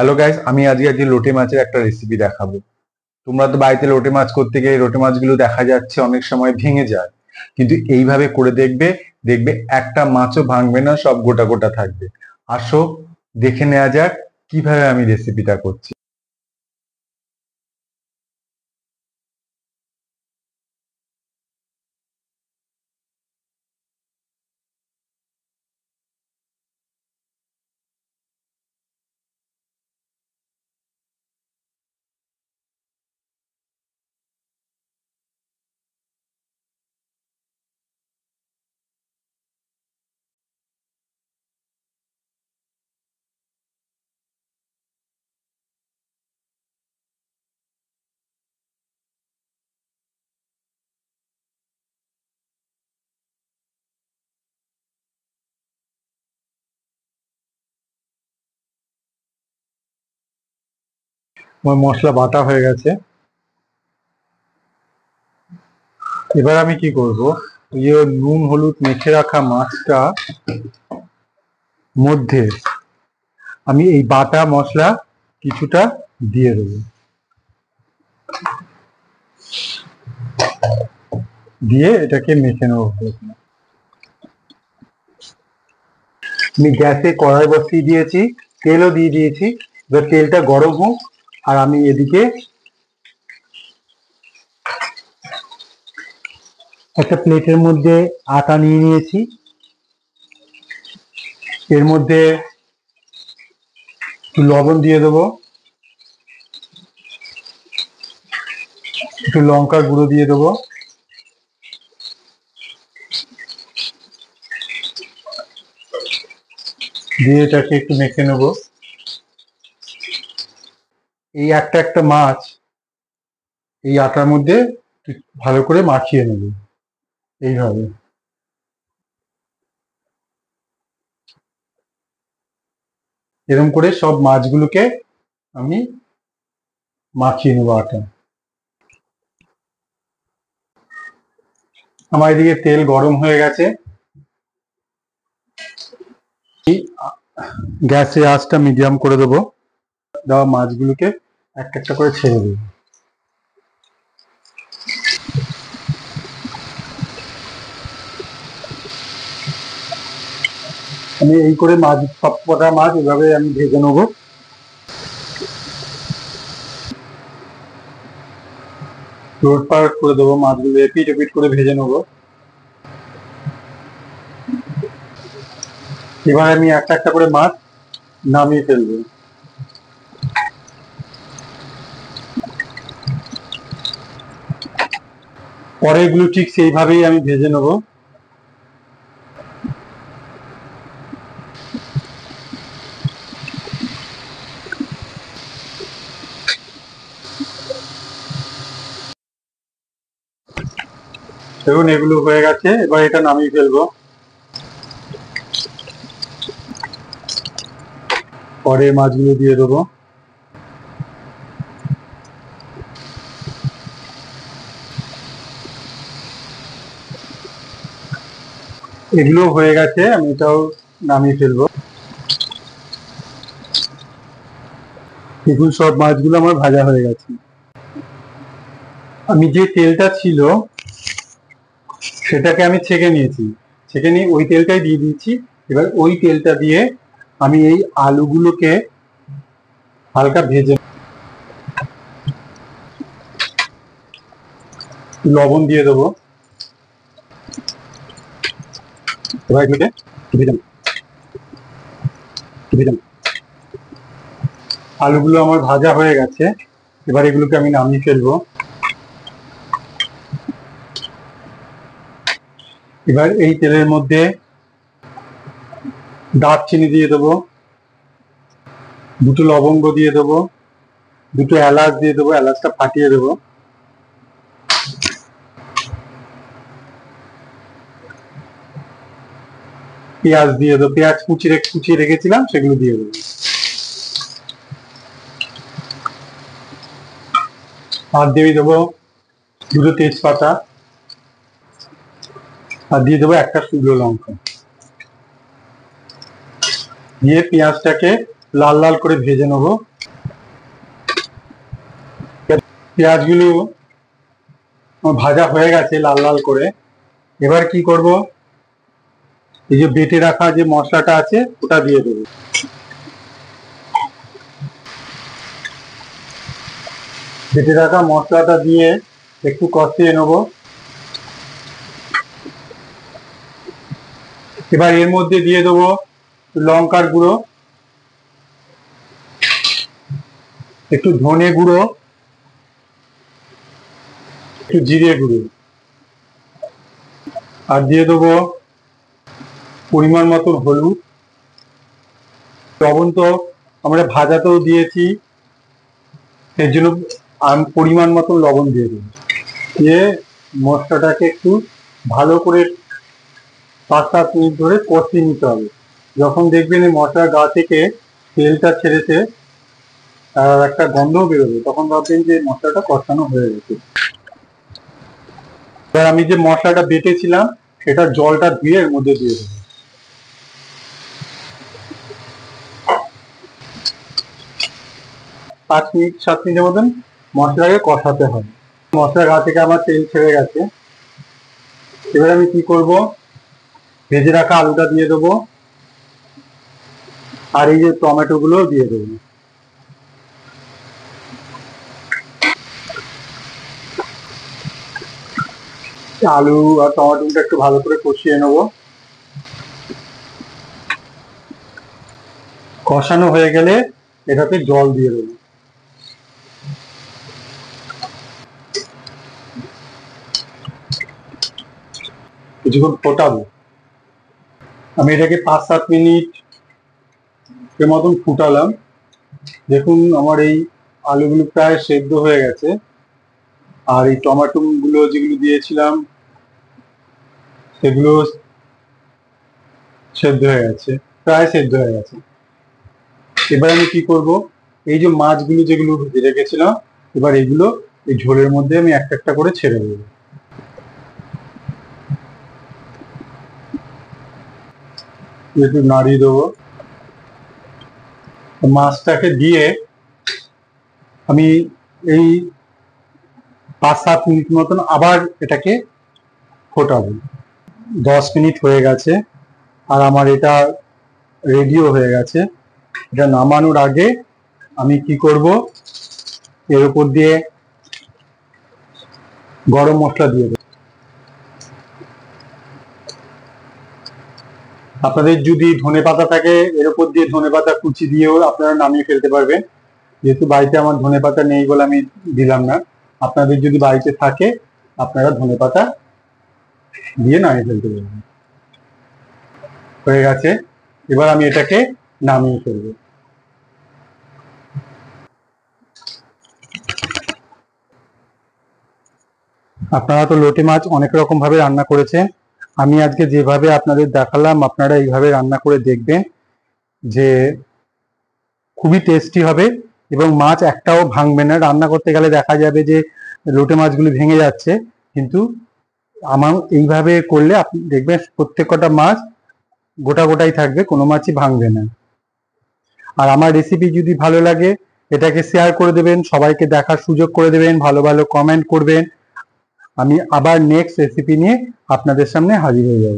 Hello guys, আমি আজকে লোটে মাছের একটা রেসিপি দেখাবো। তোমরা তো বাড়িতে লোটে মাছ করতে গিয়ে লোটে মাছগুলো দেখা যাচ্ছে অনেক সময় ভেঙে যায়, কিন্তু এইভাবে করে দেখবে, দেখবে একটা মাছও ভাঙবে না, সব গোটা গোটা থাকবে। আসো দেখে নেওয়া যাক কিভাবে আমি রেসিপিটা করছি। আমার মশলা বাটা হয়ে গেছে। এবার আমি কি করব, যে নুন হলুদ মেখে রাখা মাছটা মধ্যে আমি এই বাটা মশলা কিছুটা দিয়ে দেবো। দিয়ে এটাকে মেখে নেবো ভালো করে। আমি গ্যাসে কড়াই বসিয়ে দিয়েছি, তেলও দিয়ে দিয়েছি। এবার তেলটা গরম হোক, আর আমি এদিকে একটা প্লেটের মধ্যে আটা নিয়ে নিয়েছি। এর মধ্যে একটু লবণ দিয়ে দেবো, একটু লঙ্কার গুঁড়ো দিয়ে দেবো, দিয়ে এটাকে একটু মেখে নেবো। এই একটা একটা মাছ এই আটার মধ্যে ভালো করে মাখিয়ে নেব এইভাবে। এরকম করে সব মাছগুলোকে আমি মাখিয়ে নেবো আটা। আমার এদিকে তেল গরম হয়ে গেছে। গ্যাসের আঁচটা মিডিয়াম করে দেবো। দেওয়া মাছগুলোকে একটা একটা করে ছেড়ে দেবো। আমি এই করে মাছ, সব কটা মাছ এভাবে আমি ভেজে নেবো। লোট পাট করে দেবো, মাছগুলো এপিট এপিট করে ভেজে নেবো। এবার আমি একটা একটা করে মাছ নামিয়ে ফেলবো। পরে এগুলো ঠিক সেইভাবেই আমি ভেজে নেবো। দেখুন এগুলো হয়ে গেছে, এবার এটা নামিয়ে ফেলবো। পরে মাছগুলো দিয়ে দেবো। এগুলো হয়ে গেছে, আমি এটাও নামিয়ে ফেলবো। দেখুন সব মাছগুলো আমার ভাজা হয়ে গেছে। আমি যে তেলটা ছিল সেটাকে আমি ছেঁকে নিয়েছি, ছেঁকে নিয়ে ওই তেলটাই দিয়ে দিয়েছি। এবার ওই তেলটা দিয়ে আমি এই আলুগুলোকে হালকা ভেজে, লবণ দিয়ে দেবো। এবার এগুলোকে ভেজে ভেজে আলুগুলো আমার ভাজা হয়ে গেছে। এবার এগুলোকে আমি নামিয়ে ফেলবো। এবার এই তেলের মধ্যে দারচিনি দিয়ে দেবো, দুটো লবঙ্গ দিয়ে দেবো, দুটো এলাচ দিয়ে দেবো, এলাচটা ফাটিয়ে দেবো। পেঁয়াজ দিয়ে দেবো, পেঁয়াজ কুচিয়ে রেখেছিলাম সেগুলো দিয়ে দেবো। আর দিয়ে দেবো দুটো তেজপাতা, আর দিয়ে দেবো একটা শুকনো লঙ্কা। দিয়ে পেঁয়াজটাকে লাল লাল করে ভেজে নেবো। পেঁয়াজগুলো ভাজা হয়ে গেছে লাল লাল করে। এবার কি করব, এই যে বেটে রাখা যে মশলাটা আছে ওটা দিয়ে দেবো। বেটে রাখা মশলাটা দিয়ে একটু কষিয়ে নেব। এবার এর মধ্যে দিয়ে দেবো লঙ্কার গুঁড়ো, একটু ধনে গুঁড়ো, একটু জিরে গুঁড়ো, আর দিয়ে দেবো পরিমাণ মতো হলুদ। লবণ তো আমরা ভাজাতেও দিয়েছি, এর জন্য আমি পরিমাণ মতো লবণ দিয়ে দেবো। দিয়ে মশলাটাকে একটু ভালো করে 5-7 মিনিট ধরে কষিয়ে নিতে হবে। যখন দেখবেন এই মশলার গা থেকে তেলটা ছেড়েছে আর একটা গন্ধও বেরোবে, তখন ভাববেন যে মশলাটা কষানো হয়ে গেছে। এবার আমি যে মশলাটা বেটেছিলাম সেটার জলটা ধুয়ে এর মধ্যে দিয়ে দেবো। 5-7 মিনিটের মতন মশলাকে কষাতে হবে। মশলার গা থেকে আমার তেল ছেড়ে গেছে। এবার আমি কি করব, ভেজে রাখা আলুটা দিয়ে দেবো, আর এই যে টমেটো গুলো দিয়ে দেবো। আলু আর টমেটোটা একটু ভালো করে কষিয়ে নেব। কষানো হয়ে গেলে এটাতে জল দিয়ে দেবো। কিছুক্ষণ ফোটাবো। আমি এটাকে 5-7 মিনিট এর মতন ফুটালাম। দেখুন আমার এই আলুগুলো প্রায় সেদ্ধ হয়ে গেছে, আর এই টমেটো গুলো যেগুলো দিয়েছিলাম সেগুলো সেদ্ধ হয়ে গেছে, প্রায় সেদ্ধ হয়ে গেছে। এবার আমি কি করব, এই যে মাছগুলো যেগুলো ভেজে রেখেছিলাম, এবার এগুলো এই ঝোলের মধ্যে আমি একটা একটা করে ছেড়ে দেবো। একটু নাড়িয়ে দেবো। মাছটাকে দিয়ে আমি এই 5-7 মিনিট মতন আবার এটাকে ফোটাবো। 10 মিনিট হয়ে গেছে আর আমার এটা রেডিও হয়ে গেছে। এটা নামানোর আগে আমি কি করব, এর উপর দিয়ে গরম মশলা দিয়ে দেবো। আপনাদের যদি ধনেপাতা থাকে এর উপর দিয়ে ধনেপাতা কুচি দিয়েও আপনারা নামিয়ে ফেলতে পারবেন। যেহেতু বাড়িতে আমার ধনেপাতা নেই বলে আমি দিলাম না। আপনাদের যদি বাড়িতে থাকে আপনারা ধনেপাতা দিয়ে নামিয়ে ফেলতে পারবেন। হয়ে গেছে, এবার আমি এটাকে নামিয়ে ফেলবো। আপনারা তো লোটে মাছ অনেক রকম ভাবে রান্না করেছেন, আমি আজকে যেভাবে আপনাদের দেখালাম আপনারা এইভাবে রান্না করে দেখবেন, যে খুবই টেস্টি হবে এবং মাছ একটাও ভাঙবে না। রান্না করতে গেলে দেখা যাবে যে লোটে মাছগুলো ভেঙে যাচ্ছে, কিন্তু আমার এইভাবে করলে আপনি দেখবেন প্রত্যেকটা মাছ গোটা গোটাই থাকবে, কোনো মাছই ভাঙবে না। আর আমার রেসিপি যদি ভালো লাগে এটাকে শেয়ার করে দেবেন, সবাইকে দেখার সুযোগ করে দেবেন, ভালো ভালো কমেন্ট করবেন। আমি আবার নেক্সট রেসিপি নিয়ে আপনাদের সামনে হাজির হয়ে যাব।